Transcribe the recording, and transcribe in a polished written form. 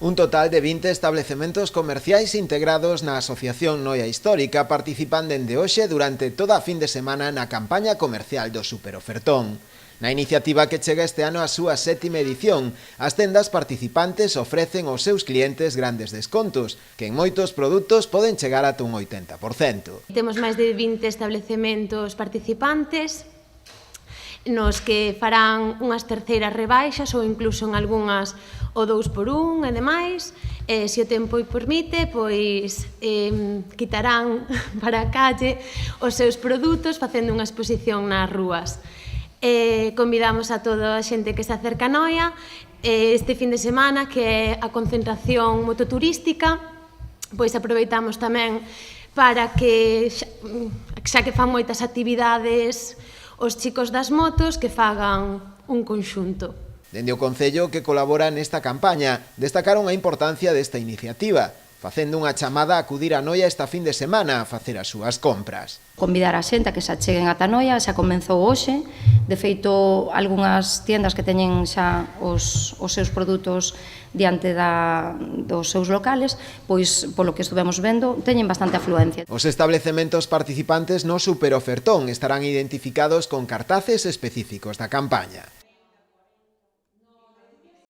Un total de 20 estabelecementos comerciais integrados na Asociación Noia Histórica participan dende hoxe durante toda a fin de semana na campaña comercial do Superofertón. Na iniciativa que chega este ano a súa 7ª edición, as tendas participantes ofrecen aos seus clientes grandes descontos, que en moitos produtos poden chegar ata un 80%. Temos máis de 20 establecementos participantes, nos que farán unhas terceiras rebaixas ou incluso en algunhas o 2x1 e demais. Se o tempo o permite, pois quitarán para a calle os seus produtos facendo unha exposición nas rúas. Convidamos a toda a xente que se acerca a Noia este fin de semana, que é a concentración mototurística, pois aproveitamos tamén para que, xa que fan moitas actividades os chicos das motos, que fagan un conxunto. Dende o Concello que colabora nesta campaña, destacaron a importancia desta iniciativa, facendo unha chamada a acudir a Noia esta fin de semana a facer as súas compras. Convidar a xente a que se acheguen ata Noia, xa comenzou hoxe. De feito, algunhas tiendas que teñen xa os seus produtos diante dos seus locales, pois, polo que estuvemos vendo, teñen bastante afluencia. Os establecementos participantes no Superofertón estarán identificados con cartaces específicos da campaña.